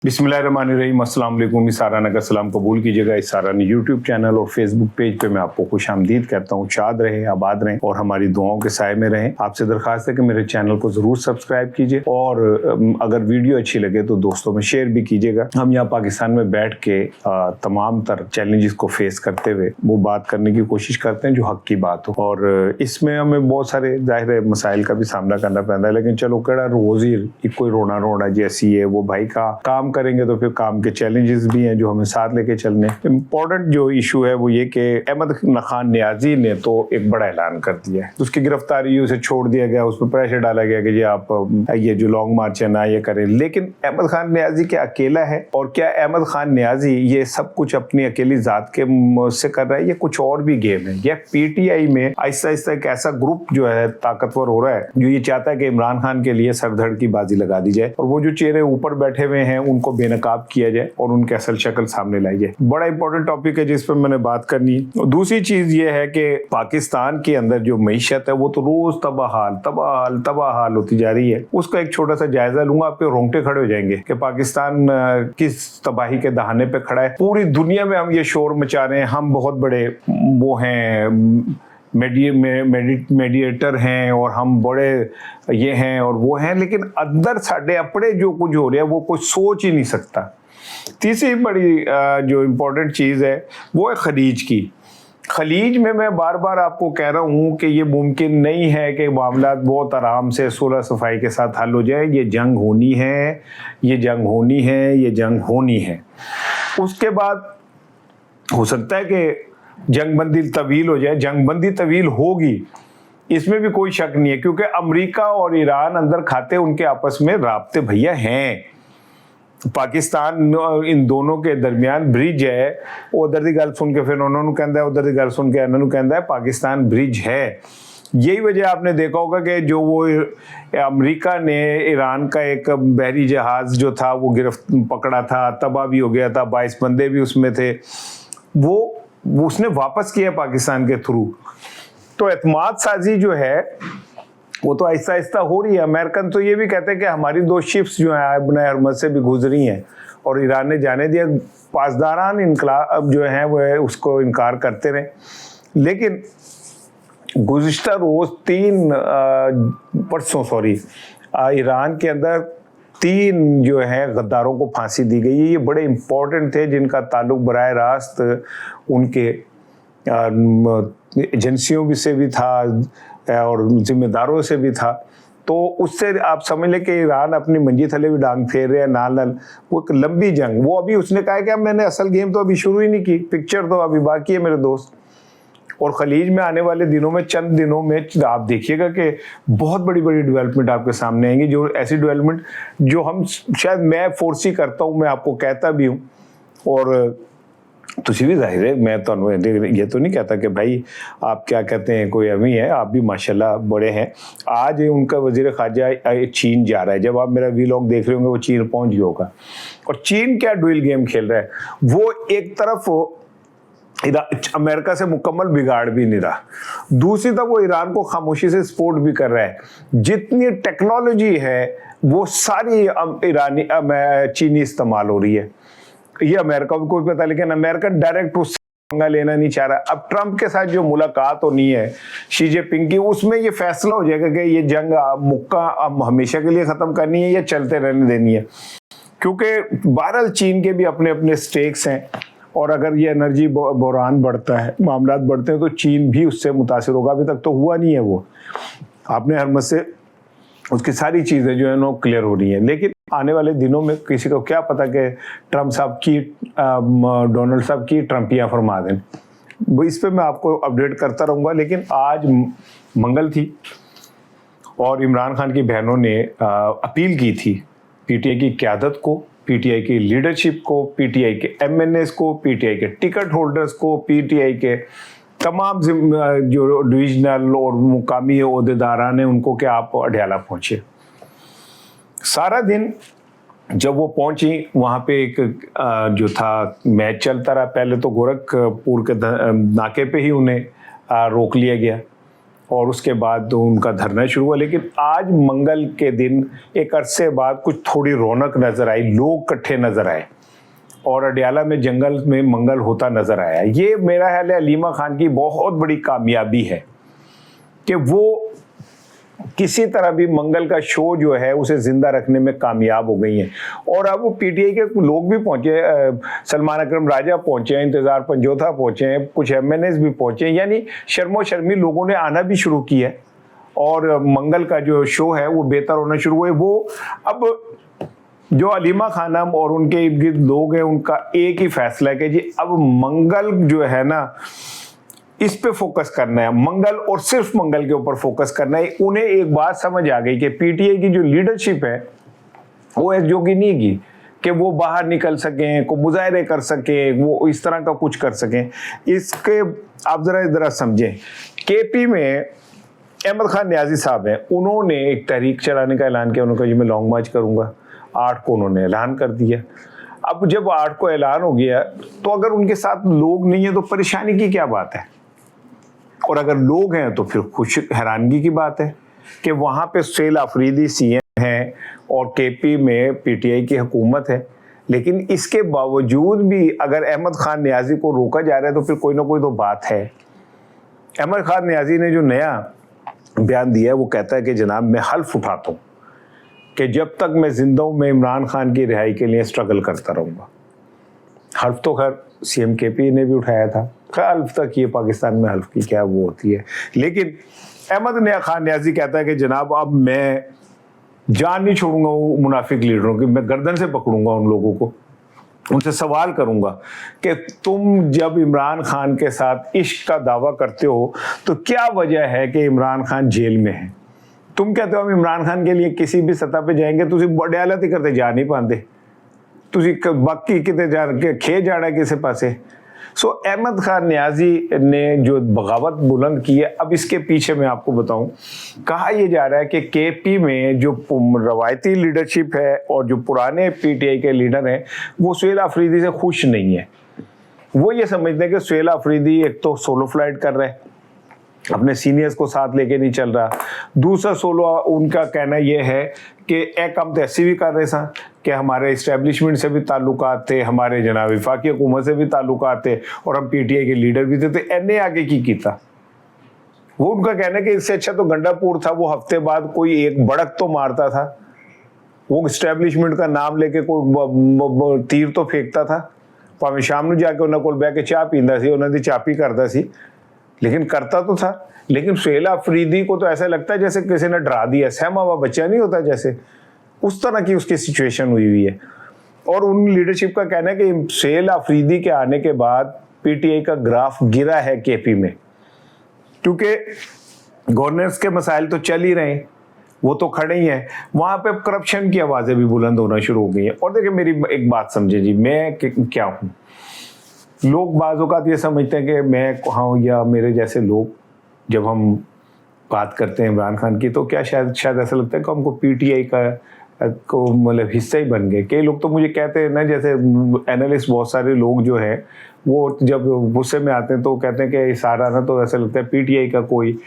बिस्मिल्लाहिर्रहमानिर्रहीम, अस्सलाम वालेकुम। इसाराना का सलाम कबूल कीजिएगा। इसाराना यूट्यूब चैनल और फेसबुक पेज पे मैं आपको खुशामदीद कहता हूँ। शाद रहें, आबाद रहें और हमारी दुआओं के साए में रहें। आपसे दरख्वास्त है कि मेरे चैनल को ज़रूर सब्सक्राइब कीजिए और अगर वीडियो अच्छी लगे तो दोस्तों में शेयर भी कीजिएगा। हम यहाँ पाकिस्तान में बैठ के तमाम तर चैलेंजेस को फेस करते हुए वो बात करने की कोशिश करते हैं जो हक की बात हो, और इसमें हमें बहुत सारे जाहिर है मसाइल का भी सामना करना पड़ता है। लेकिन चलो केड़ा रोज़ी कोई रोना रोना जैसी है, वो भाई का काम करेंगे तो फिर काम के चैलेंजेस भी हैं जो हमें साथ लेके चलने। इम्पोर्टेंट जो इशू है वो ये कि अहमद खान नियाजी ने तो एक बड़ा ऐलान कर दिया है। उसकी गिरफ्तारी, उसे छोड़ दिया गया, उस पर प्रेशर डाला गया कि जी आप ये जो लॉन्ग मार्च है ना ये करें। लेकिन अहमद खान नियाजी क्या अकेला है? और क्या अहमद खान नियाजी ये सब कुछ अपनी अकेली जात के से कर रहा है? ये कुछ और भी गेम है। यह पीटीआई में आहिस्ता आहिस्ता एक ऐसा ग्रुप जो है ताकतवर हो रहा है जो ये चाहता है कि इमरान खान के लिए सरधड़ की बाजी लगा दी जाए और वो जो चेहरे ऊपर बैठे हुए हैं उनको बेनकाब किया जाए और उनकी असल शक्ल सामने लाई जाए। बड़ा इंपॉर्टेंट टॉपिक है जिस पर मैंने बात करनी है। दूसरी चीज ये है कि पाकिस्तान के अंदर जो मईशत है वो तो रोज तबाहाल होती जा रही है। उसका एक छोटा सा जायजा लूंगा, आपके रोंगटे खड़े हो जाएंगे कि पाकिस्तान किस तबाही के दहाने पे खड़ा है। पूरी दुनिया में हम ये शोर मचा रहे हैं, हम बहुत बड़े वो हैं मेडिएटर हैं और हम बड़े ये हैं और वो हैं, लेकिन अंदर साढ़े अपने जो कुछ हो रहा है वो कोई सोच ही नहीं सकता। तीसरी बड़ी जो इम्पोर्टेंट चीज़ है वो है खलीज की। खलीज में मैं बार बार आपको कह रहा हूँ कि ये मुमकिन नहीं है कि मामला बहुत आराम से सुलह सफाई के साथ हल हो जाए। ये जंग होनी है, ये जंग होनी है, ये जंग होनी है। उसके बाद हो सकता है कि जंगबंदी तवील हो जाए। जंगबंदी तवील होगी, इसमें भी कोई शक नहीं है, क्योंकि अमेरिका और ईरान अंदर खाते उनके आपस में राब्ते भैया हैं। पाकिस्तान इन दोनों के दरमियान ब्रिज है। उधर की गल सुन के फिर उन्होंने कहता है, उधर की गल सुन के इन्होंने कहता है, पाकिस्तान ब्रिज है। यही वजह आपने देखा होगा कि जो वो अमेरिका ने ईरान का एक बहरी जहाज जो था वो पकड़ा था, तबाह भी हो गया था, 22 बंदे भी उसमें थे, वो उसने वापस किया पाकिस्तान के थ्रू। तो एतमाद साजी जो है वो तो आहिस्ता आहिस्ता हो रही है। अमेरिकन तो ये भी कहते हैं कि हमारी 2 शिप्स जो हैं अपने हरमत से भी गुजरी हैं और ईरान ने जाने दिया। पासदारान इनकलाब जो हैं वो उसको इनकार करते रहे। लेकिन गुज़िश्ता रोज़ परसों ईरान के अंदर 3 जो है गद्दारों को फांसी दी गई है। ये बड़े इम्पोर्टेंट थे जिनका ताल्लुक बराह रास्त उनके एजेंसियों से भी था और जिम्मेदारों से भी था। तो उससे आप समझ लें कि ईरान अपनी मंजी थले भी डांग फेर रहे हैं नाल। वो एक लंबी जंग, वो अभी उसने कहा कि मैंने असल गेम तो अभी शुरू ही नहीं की, पिक्चर तो अभी बाकी है मेरे दोस्त। और खलीज में आने वाले दिनों में, चंद दिनों में आप देखिएगा कि बहुत बड़ी बड़ी डेवलपमेंट आपके सामने आएंगी, जो ऐसी डेवलपमेंट जो हम शायद मैं फोर्सी करता हूँ, मैं आपको कहता भी हूँ। और तुझे भी जाहिर है, मैं तो ये तो नहीं कहता कि भाई आप क्या कहते हैं कोई अमी है, आप भी माशाल्लाह बड़े हैं। आज उनका वजीर ख़ारजा चीन जा रहा है। जब आप मेरा वीलॉग देख रहे होंगे वो चीन पहुँच गया होगा। और चीन क्या ड्यूल गेम खेल रहा है, वो एक तरफ अमेरिका से मुकम्मल बिगाड़ भी नहीं रहा, दूसरी तरफ वो ईरान को खामोशी से सपोर्ट भी कर रहा है। जितनी टेक्नोलॉजी है वो सारी चीनी इस्तेमाल हो रही है। ये अमेरिका को कोई पता, लेकिन अमेरिका डायरेक्ट उससे पंगा लेना नहीं चाह रहा। अब ट्रंप के साथ जो मुलाकात होनी है शी जिनपिंग की, उसमें ये फैसला हो जाएगा कि ये जंग मुक्का अब हमेशा के लिए खत्म करनी है या चलते रहने देनी है। क्योंकि बहरहाल चीन के भी अपने अपने स्टेक्स हैं और अगर ये एनर्जी बहरान बढ़ता है, मामला बढ़ते हैं, तो चीन भी उससे मुतासिर होगा। अभी तक तो हुआ नहीं है वो, आपने हरमत से उसकी सारी चीज़ें जो है नो क्लियर हो रही हैं। लेकिन आने वाले दिनों में किसी को क्या पता कि ट्रंप साहब की डोनाल्ड साहब की ट्रंपियाँ फरमा दें। वो इस पे मैं आपको अपडेट करता रहूँगा। लेकिन आज मंगल थी और इमरान खान की बहनों ने अपील की थी पीटीआई की क़यादत को, पीटीआई की लीडरशिप को, पीटीआई के एमएनएस को, पीटीआई के टिकट होल्डर्स को, पीटीआई के तमाम जो डिविजनल और मुकामी ओहदेदारान हैं उनको कि आप अडयाला पहुँचे। सारा दिन जब वो पहुंची वहाँ पे एक जो था मैच चलता रहा। पहले तो गोरखपुर के नाके पे ही उन्हें रोक लिया गया और उसके बाद तो उनका धरना शुरू हुआ। लेकिन आज मंगल के दिन एक अरसे बाद कुछ थोड़ी रौनक नजर आई, लोग इकट्ठे नजर आए और अडियाला में जंगल में मंगल होता नजर आया। ये मेरा ख्याल है अलीमा खान की बहुत बड़ी कामयाबी है कि वो किसी तरह भी मंगल का शो जो है उसे जिंदा रखने में कामयाब हो गई हैं। और अब वो पीटीआई के लोग भी पहुंचे, सलमान अकरम राजा पहुंचे हैं, इंतजार पंजोथा पहुंचे हैं, कुछ एमएनएस भी पहुंचे हैं, यानी शर्मो शर्मी लोगों ने आना भी शुरू किया है और मंगल का जो शो है वो बेहतर होना शुरू हुए। वो अब जो अलीमा खानम और उनके इर्द गिर्द लोग हैं उनका एक ही फैसला है कि जी अब मंगल जो है ना इस पे फोकस करना है, मंगल और सिर्फ मंगल के ऊपर फोकस करना है। उन्हें एक बात समझ आ गई कि पीटीआई की जो लीडरशिप है वो एक जोगी नहीं की कि वो बाहर निकल सकें, को मुजाहरे कर सकें, वो इस तरह का कुछ कर सकें। इसके आप जरा समझें, केपी में अहमद खान न्याजी साहब हैं, उन्होंने एक तहरीक चलाने का ऐलान किया। उन्होंने कहा जी मैं लॉन्ग मार्च करूंगा, 8 को उन्होंने ऐलान कर दिया। अब जब 8 को ऐलान हो गया तो अगर उनके साथ लोग नहीं है तो परेशानी की क्या बात है, और अगर लोग हैं तो फिर खुश हैरानगी की बात है कि वहां पे सुहेल आफरीदी सीएम हैं और केपी में पीटीआई की हुकूमत है। लेकिन इसके बावजूद भी अगर अहमद खान न्याजी को रोका जा रहा है तो फिर कोई ना कोई तो बात है। अहमद खान न्याजी ने जो नया बयान दिया है वो कहता है कि जनाब मैं हल्फ उठाता हूँ कि जब तक मैं जिंदा हूं मैं इमरान खान की रिहाई के लिए स्ट्रगल करता रहूंगा। हल्फ तो खैर सीएम केपी ने भी उठाया था, हल्फ तक ये पाकिस्तान में हल्फ की क्या वो होती है। लेकिन अहमद खान न्याजी कहता है कि जनाब अब मैं जान नहीं छोड़ूंगा वो मुनाफिक लीडरों की, मैं गर्दन से पकड़ूंगा उन लोगों को, उनसे सवाल करूंगा कि तुम जब इमरान खान के साथ इश्क का दावा करते हो तो क्या वजह है कि इमरान खान जेल में है। तुम कहते हो हम इमरान खान के लिए किसी भी सतह पे जाएंगे, तुम अडयालत ही करते जा नहीं पाते, तुम बाकी कितने जा खे जाना है किसी पासे। सो अहमद खान न्याजी ने जो बगावत बुलंद की है, अब इसके पीछे मैं आपको बताऊं, कहा यह जा रहा है कि केपी में जो रवायती लीडरशिप है और जो पुराने पीटीआई के लीडर हैं वो सुहेल आफरीदी से खुश नहीं है। वो ये समझते हैं कि सुहेल आफरीदी एक तो सोलो फ्लाइट कर रहे हैं, अपने सीनियर्स को साथ लेके नहीं चल रहा। दूसरा सोलो उनका कहना यह है कि एक हम तो ऐसी भी कर रहे सा कि हमारे इस्टेब्लिशमेंट से भी ताल्लुकात थे, हमारे जनाब वफाकी हुकूमत से भी ताल्लुकात थे और हम पीटीआई के लीडर भी थे, तो एने आगे की कीता। वो उनका कहना है कि इससे अच्छा तो गंडापुर था, वो हफ्ते बाद कोई एक बड़क तो मारता था, वो इस्टेब्लिशमेंट का नाम लेके कोई तीर तो फेंकता था, भावें शाम ਨੂੰ जाके उन्होंने कोल बह के चाह पींदा सी, उन्होंने दी चापी करता सी, लेकिन करता तो था। लेकिन सुहेल आफरीदी को तो ऐसा लगता है जैसे किसी ने डरा दिया, सहमा हुआ बच्चा नहीं होता जैसे, उस तरह की उसकी सिचुएशन हुई है। और उन लीडरशिप का कहना है कि सुहेल आफरीदी के आने के बाद पीटीआई का ग्राफ गिरा है केपी में, क्योंकि गवर्नेंस के मसाइल तो चल ही रहे हैं, वो तो खड़े ही हैं, वहां पे करप्शन की आवाजें भी बुलंद होना शुरू हो गई हैं। और देखिए मेरी एक बात समझे जी, मैं क्या हूँ, लोग बाज़ औक़ात ये समझते हैं कि मैं हाँ या मेरे जैसे लोग जब हम बात करते हैं इमरान खान की तो क्या शायद ऐसा लगता है कि हमको पीटीआई का को मतलब हिस्सा ही बन गए। कई लोग तो मुझे कहते हैं ना, जैसे एनालिस्ट बहुत सारे लोग जो हैं वो जब गुस्से में आते हैं तो कहते हैं कि सारा ना तो ऐसा लगता है पीटीआई का कोई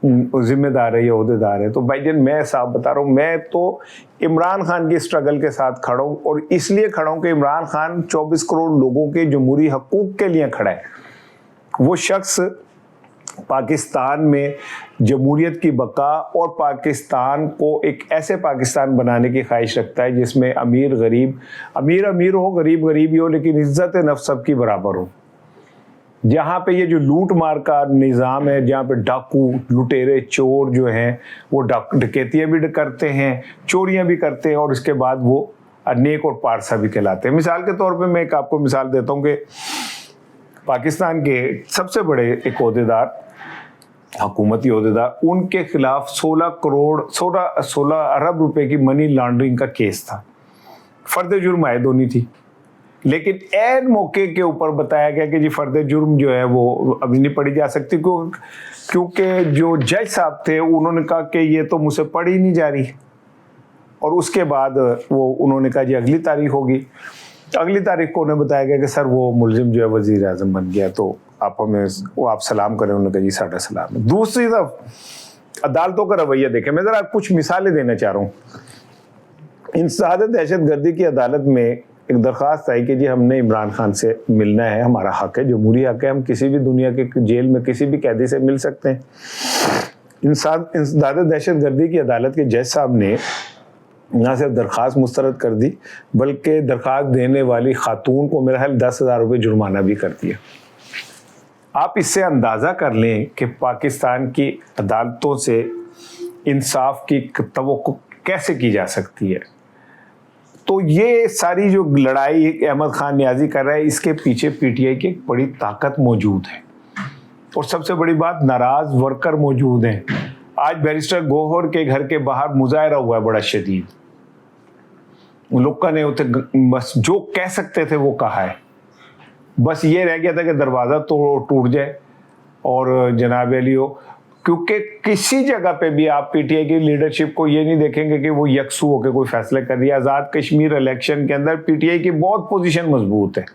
जिम्मेदार है या अहदेदार है। तो भाईजान मैं साफ बता रहा हूँ, मैं तो इमरान खान की स्ट्रगल के साथ खड़ा हूँ और इसलिए खड़ा हूँ कि इमरान खान 24 करोड़ लोगों के जमहूरी हकूक के लिए खड़ा है। वो शख्स पाकिस्तान में जमहूरियत की बका और पाकिस्तान को एक ऐसे पाकिस्तान बनाने की ख्वाहिश रखता है जिसमें अमीर गरीब, अमीर हो, गरीब ही हो, लेकिन इज्जत नफ्स सबकी बराबर हो। जहाँ पे ये जो लूट मार का निज़ाम है, जहाँ पे डाकू लुटेरे चोर जो हैं वो डकैतियाँ भी करते हैं, चोरियाँ भी करते हैं और इसके बाद वो नेक और पारसा भी कहलाते हैं। मिसाल के तौर पे मैं एक आपको मिसाल देता हूँ कि पाकिस्तान के सबसे बड़े एक अहदेदार, हुकूमती अहदेदार, उनके खिलाफ 16 अरब रुपए की मनी लॉन्ड्रिंग का केस था। फर्द जुर्म आयद होनी थी, लेकिन ऐन मौके के ऊपर बताया गया कि जी फर्द जुर्म जो है वो अभी नहीं पढ़ी जा सकती, क्योंकि जो जज साहब थे उन्होंने कहा कि ये तो मुझसे पढ़ी नहीं जा रही। और उसके बाद वो उन्होंने कहा जी अगली तारीख होगी। अगली तारीख को उन्हें बताया गया कि सर वो मुलजिम जो है वजीर आज़म बन गया, तो आप हमें वो आप सलाम करें, उन्होंने कहा जी साਡਾ सलाम है। दूसरी तरफ अदालतों का रवैया देखें, मैं जरा कुछ मिसालें देना चाह रहा हूँ। इंसदाद दहशतगर्दी की अदालत में एक दरख्वास्त आई कि जी हमने इमरान खान से मिलना है, हमारा हक है, जमहूरी हक है, हम किसी भी दुनिया के जेल में किसी भी कैदी से मिल सकते हैं। इंसदाद दहशतगर्दी की अदालत के जज साहब ने ना सिर्फ दरख्वास्त मुस्तरद कर दी, बल्कि दरख्वास्त देने वाली खातून को मेरा ख्याल 10,000 रुपये जुर्माना भी कर दिया। आप इससे अंदाज़ा कर लें कि पाकिस्तान की अदालतों से इंसाफ की तवक्को कैसे की जा सकती है। तो ये सारी जो लड़ाई अहमद खान नियाजी कर रहा है, इसके पीछे पीटीआई की एक बड़ी ताकत मौजूद है और सबसे बड़ी बात, नाराज वर्कर मौजूद हैं। आज बैरिस्टर गौहर के घर के बाहर मुजाहरा हुआ है बड़ा शदीद, लोगों ने बस जो कह सकते थे वो कहा है, बस ये रह गया था कि दरवाज़ा तो टूट जाए और जनाब अली हो, क्योंकि किसी जगह पे भी आप पीटीआई की लीडरशिप को ये नहीं देखेंगे कि वो यकसू होकर कोई फैसला कर रही है। आज़ाद कश्मीर इलेक्शन के अंदर पीटीआई की बहुत पोजीशन मजबूत है,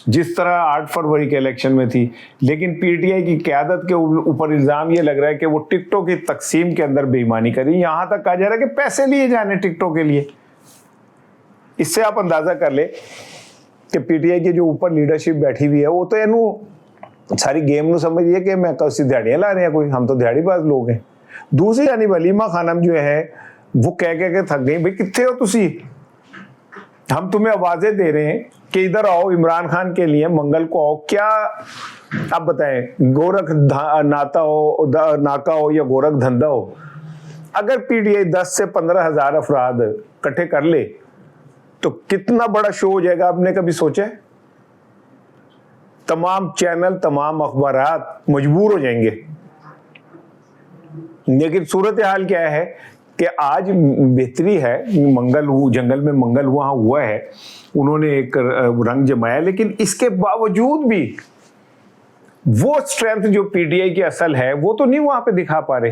जिस तरह 8 फरवरी के इलेक्शन में थी, लेकिन पीटीआई की क़यादत के ऊपर इल्ज़ाम ये लग रहा है कि वो टिकटों की तकसीम के अंदर बेईमानी करी। यहाँ तक कहा जा रहा है कि पैसे लिए जाने टिकटों के लिए। इससे आप अंदाज़ा कर ले कि पीटीआई की जो ऊपर लीडरशिप बैठी हुई है, वो तो इनू सारी गेम ਨੂੰ समझिए कि मैं कैसी दिहाड़ियाँ ला रहे हैं, कोई हम तो दिहाड़ीबाज लोग हैं। दूसरी जानिब अलीमा खानम जो है वो कह के थक गई, भाई कितने हो तुसी, हम तुम्हें आवाज़ें दे रहे हैं कि इधर आओ, इमरान खान के लिए मंगल को आओ, क्या आप बताएं, गोरख नाका हो या गोरख धंधा हो, अगर पीटीआई 10 से 15 हज़ार अफराद इकट्ठे कर ले तो कितना बड़ा शो हो जाएगा, आपने कभी सोचा है? तमाम चैनल, तमाम अखबारात मजबूर हो जाएंगे। लेकिन सूरत हाल क्या है कि आज बेहतरी है, जंगल में मंगल वहां हुआ है, उन्होंने एक रंग जमाया, लेकिन इसके बावजूद भी वो स्ट्रेंथ जो पीटीआई की असल है वो तो नहीं वहां पे दिखा पा रहे,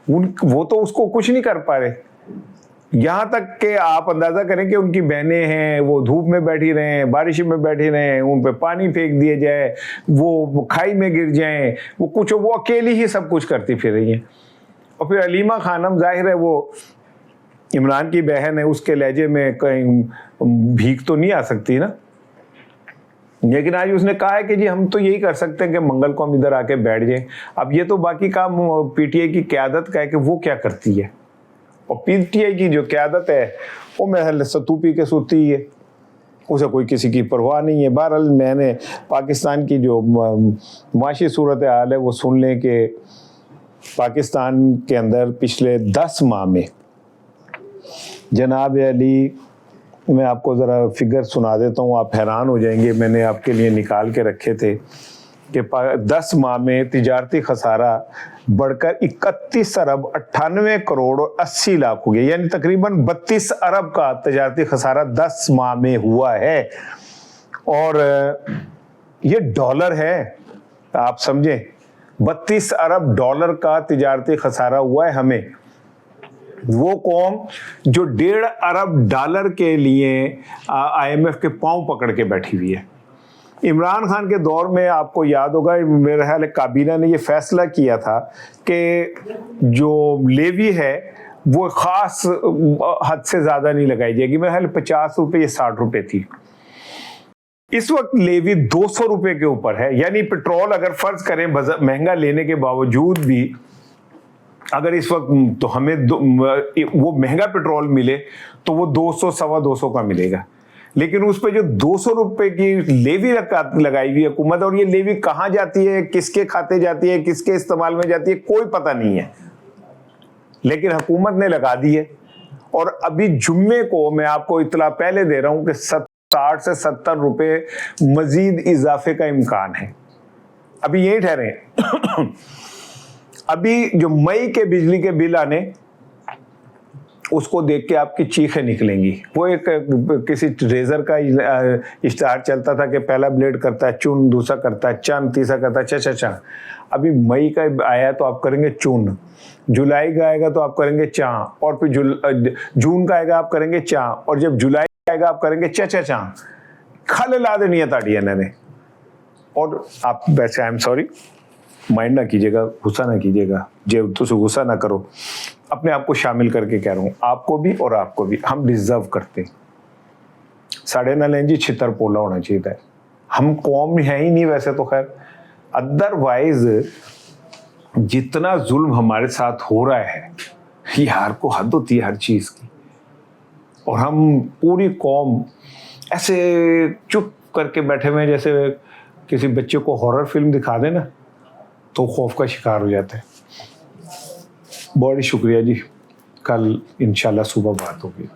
वो तो उसको कुछ नहीं कर पा रहे। यहाँ तक कि आप अंदाज़ा करें कि उनकी बहनें हैं, वो धूप में बैठी रहें, बारिश में बैठी रहें, उन पे पानी फेंक दिए जाए, वो खाई में गिर जाएं, वो कुछ, वो अकेली ही सब कुछ करती फिर रही हैं। और फिर अलीमा खानम, जाहिर है वो इमरान की बहन है, उसके लहजे में कहीं भीख तो नहीं आ सकती ना, लेकिन आज उसने कहा है कि जी हम तो यही कर सकते हैं कि मंगल को हम इधर आके बैठ जाएं। अब ये तो बाकी काम पीटीआई की क़यादत का है कि वो क्या करती है, और पीटीआई की जो क़यादत है वो महल सत्तू पी के सोती है, उसे कोई किसी की परवाह नहीं है। बहरहाल मैंने पाकिस्तान की जो माशी सूरत हाल है वो सुन लें कि पाकिस्तान के अंदर पिछले 10 माह में जनाब अली, मैं आपको ज़रा फिगर सुना देता हूँ, आप हैरान हो जाएंगे, मैंने आपके लिए निकाल के रखे थे कि 10 माह में तिजारती खसारा बढ़कर 31 अरब 98 करोड़ और 80 लाख हो गया, यानी तकरीबन 32 अरब का तिजारती खसारा 10 माह में हुआ है। और ये डॉलर है, आप समझें, 32 अरब डॉलर का तिजारती खसारा हुआ है हमें। वो कौम जो 1.5 अरब डॉलर के लिए IMF के पांव पकड़ के बैठी हुई है। इमरान खान के दौर में आपको याद होगा, मेरे ख्याल काबीना ने ये फैसला किया था कि जो लेवी है वो ख़ास हद से ज़्यादा नहीं लगाई जाएगी, मेरे ख्याल 50 रुपये या 60 रुपये थी। इस वक्त लेवी 200 रुपये के ऊपर है, यानी पेट्रोल अगर फ़र्ज़ करें महंगा लेने के बावजूद भी अगर इस वक्त तो हमें वो महंगा पेट्रोल मिले तो वो 200 सवा 200 का मिलेगा, लेकिन उस पर जो 200 रुपए की लेवी लगाई हुई हुकूमत, और ये लेवी कहाँ जाती है, किसके खाते जाती है, किसके इस्तेमाल में जाती है, कोई पता नहीं है, लेकिन हुकूमत ने लगा दी है। और अभी जुम्मे को मैं आपको इतला पहले दे रहा हूं कि 60 से 70 रुपए मजीद इजाफे का इम्कान है। अभी यही ठहरे अभी जो मई के बिजली के बिल आने, उसको देख के आपकी चीखें निकलेंगी। वो एक किसी रेजर का इश्तहार चलता था कि पहला ब्लेड करता है चून, दूसरा करता है चन, तीसरा करता है चा। अभी मई का आया तो आप करेंगे चून, जुलाई का आएगा तो आप करेंगे चा, और फिर जून का आएगा आप करेंगे चा, और जब जुलाई आएगा आप करेंगे चा। खल ला देनी है ताड़ी इन्होंने। और आप वैसे आई एम सॉरी, माइंड ना कीजिएगा, गुस्सा ना कीजिएगा, जो तो से गुस्सा ना करो, अपने आप को शामिल करके कह रहा हूँ, आपको भी और आपको भी, हम डिजर्व करते। साढ़े ना लें जी, छितर पोला होना चाहिए था। हम कौम है ही नहीं वैसे तो, खैर अदरवाइज जितना जुल्म हमारे साथ हो रहा है यार, को हद होती है हर चीज की, और हम पूरी कौम ऐसे चुप करके बैठे हुए हैं, जैसे किसी बच्चे को हॉरर फिल्म दिखा दे ना तो खौफ का शिकार हो जाता है। बहुत शुक्रिया जी, कल इंशाल्लाह सुबह बात होगी।